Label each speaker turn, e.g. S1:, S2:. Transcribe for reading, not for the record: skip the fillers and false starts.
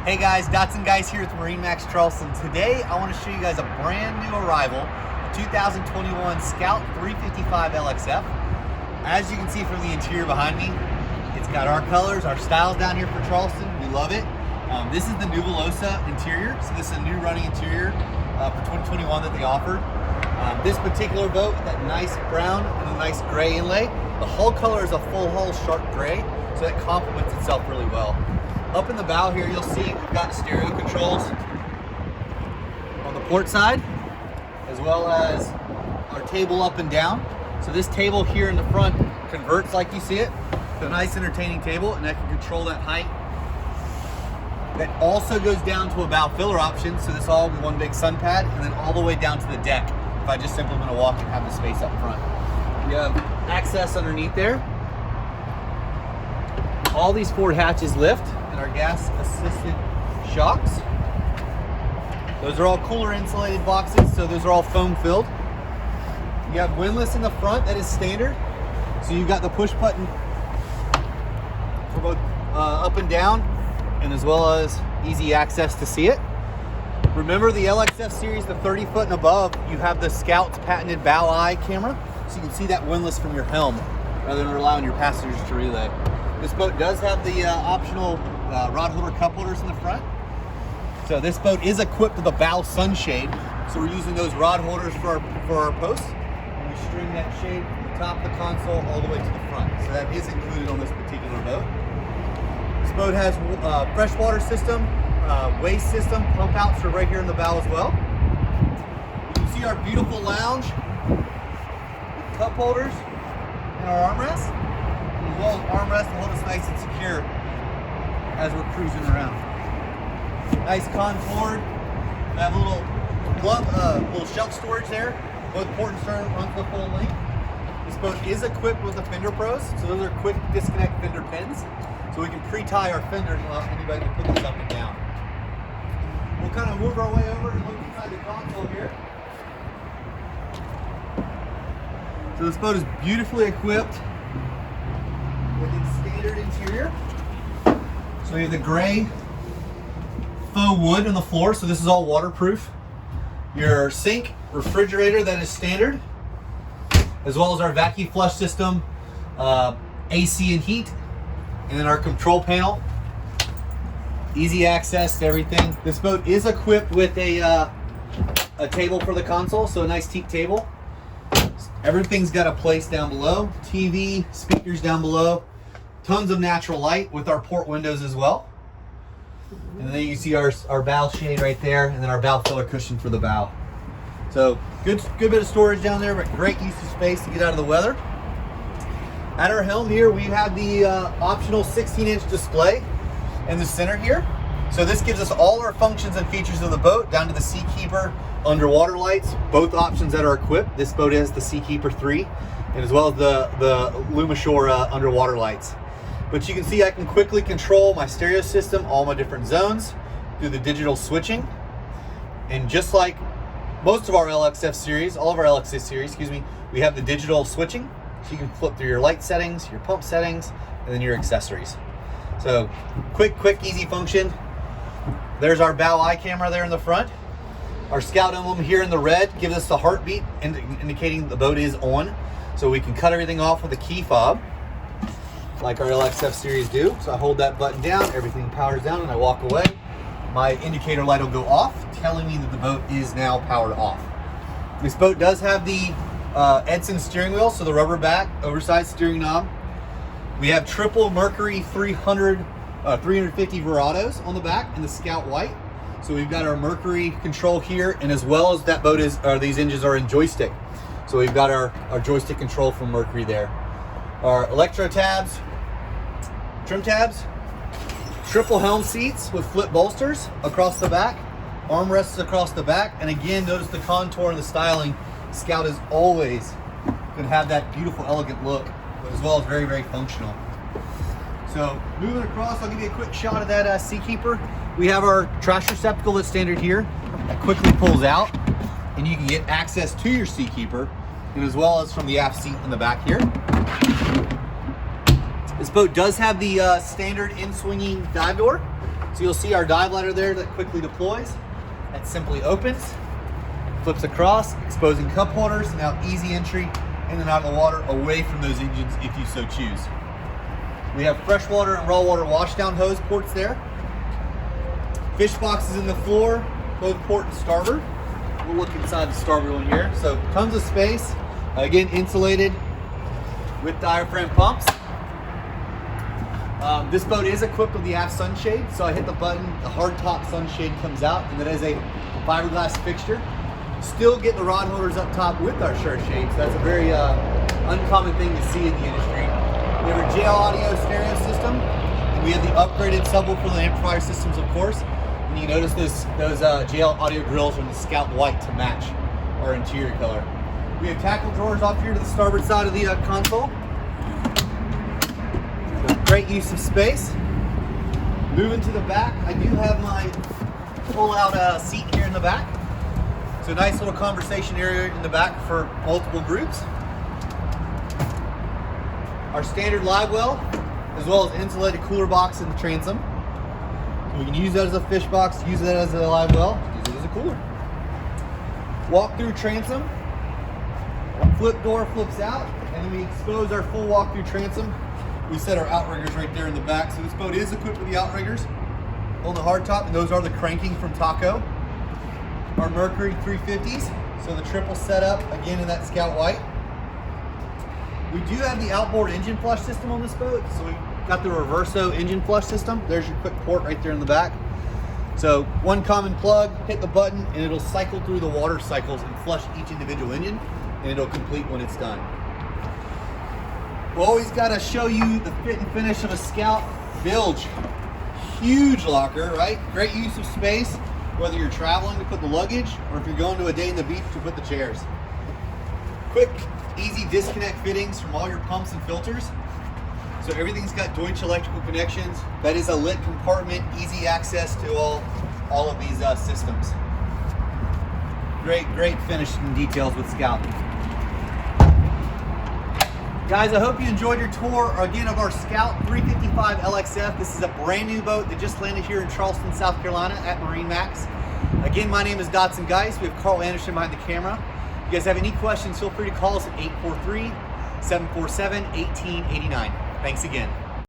S1: Hey guys, Dotson Guys here with MarineMax Charleston. Today I want to show you guys a brand new arrival, a 2021 Scout 355 LXF. As you can see from the interior behind me, it's got our colors, our styles down here for Charleston. We love it. This is the Nuvelosa interior, so this is a new running interior for 2021 that they offered. This particular boat, that nice brown and a nice gray inlay, the hull color is a full hull sharp gray, so that complements itself really well. Up in the bow here, you'll see we've got stereo controls on the port side, as well as our table up and down. So this table here in the front converts like you see it to a nice entertaining table, and that can control that height. That also goes down to a bow filler option, so this all will be one big sun pad, and then all the way down to the deck if I just simply want to walk and have the space up front. You have access underneath there. All these forward hatches lift, and our gas assisted shocks. Those are all cooler insulated boxes, so those are all foam filled. You have windlass in the front, that is standard. So you've got the push button for both up and down, and as well as easy access to see it. Remember the LXF series, the 30 foot and above, you have the Scout's patented bow eye camera, so you can see that windlass from your helm rather than allowing your passengers to relay. This boat does have the optional rod holder cup holders in the front. So this boat is equipped with a bow sunshade. So we're using those rod holders for our posts. And we string that shade from the top of the console all the way to the front. So that is included on this particular boat. This boat has freshwater system, waste system, pump outs are right here in the bow as well. You can see our beautiful lounge, cup holders, and our armrest. As well as armrest to hold us nice and secure as we're cruising around. Nice con forward. We have a little shelf storage there. Both port and stern runs the full length. This boat is equipped with the fender pros, so those are quick disconnect fender pins. So we can pre-tie our fenders and allow anybody to put these up and down. We'll kind of move our way over and look inside the console here. So this boat is beautifully equipped with its standard interior. So you have the gray faux wood on the floor, so this is all waterproof. Your sink, refrigerator, that is standard, as well as our vacuum flush system, AC and heat, and then our control panel. Easy access to everything. This boat is equipped with a table for the console, so a nice teak table. Everything's got a place down below. TV, speakers down below. Tons of natural light with our port windows as well. And then you see our bow shade right there, and then our bow filler cushion for the bow. So good bit of storage down there, but great use of space to get out of the weather. At our helm here, we have the optional 16-inch display in the center here. So this gives us all our functions and features of the boat, down to the Seakeeper underwater lights, both options that are equipped. This boat has the Seakeeper 3, and as well as the Lumishore underwater lights. But you can see I can quickly control my stereo system, all my different zones, through the digital switching. And just like most of our LXF series, all of our LXF series, excuse me, we have the digital switching. So you can flip through your light settings, your pump settings, and then your accessories. So quick, easy function. There's our bow eye camera there in the front. Our Scout emblem here in the red gives us the heartbeat, indicating the boat is on. So we can cut everything off with a key fob, like our LXF series do. So I hold that button down, everything powers down, and I walk away. My indicator light will go off, telling me that the boat is now powered off. This boat does have the Edson steering wheel, so the rubber back, oversized steering knob. We have triple Mercury 350 Verados on the back in the Scout white. So we've got our Mercury control here, and as well as that boat is, these engines are in joystick. So we've got our joystick control from Mercury there. Our electro tabs, trim tabs, triple helm seats with flip bolsters across the back, armrests across the back, and again, notice the contour and the styling. Scout is always going to have that beautiful, elegant look, but as well as very, very functional. So moving across, I'll give you a quick shot of that Seakeeper. We have our trash receptacle that's standard here. That quickly pulls out, and you can get access to your Seakeeper, and as well as from the aft seat in the back here. This boat does have the standard in-swinging dive door. So you'll see our dive ladder there that quickly deploys. That simply opens, flips across, exposing cup holders. Now easy entry in and out of the water away from those engines if you so choose. We have freshwater and raw water washdown hose ports there. Fish boxes in the floor, both port and starboard. We'll look inside the starboard one here. So tons of space, again insulated with diaphragm pumps. This boat is equipped with the aft sunshade, so I hit the button, the hard top sunshade comes out, and that is a fiberglass fixture. Still get the rod holders up top with our shirt shades. That's a very uncommon thing to see in the industry. We have our JL audio stereo system, and we have the upgraded subwoofer and amplifier systems, of course. And you notice those JL audio grills are in the scout white to match our interior color. We have tackle drawers off here to the starboard side of the console. So great use of space. Moving to the back, I do have my pull-out seat here in the back. So nice little conversation area in the back for multiple groups. Our standard live well, as well as insulated cooler box in the transom. So we can use that as a fish box, use that as a live well, use it as a cooler. Walk-through transom. Flip door flips out, and then we expose our full walk-through transom. We set our outriggers right there in the back. So this boat is equipped with the outriggers on the hardtop, and those are the cranking from Taco. Our Mercury 350s, so the triple setup, again in that Scout White. We do have the outboard engine flush system on this boat, so we've got the Reverso engine flush system. There's your quick port right there in the back. So one common plug, hit the button, and it'll cycle through the water cycles and flush each individual engine, and it'll complete when it's done. We always got to show you the fit and finish of a Scout bilge. Huge locker, right? Great use of space, whether you're traveling to put the luggage or if you're going to a day in the beach to put the chairs. Quick, easy disconnect fittings from all your pumps and filters. So everything's got Deutsch electrical connections. That is a lit compartment, easy access to all of these systems. Great finish and details with Scout. Guys, I hope you enjoyed your tour again of our Scout 355 LXF. This is a brand new boat that just landed here in Charleston, South Carolina at MarineMax. Again, my name is Dotson Geis. We have Carl Anderson behind the camera. If you guys have any questions, feel free to call us at 843-747-1889. Thanks again.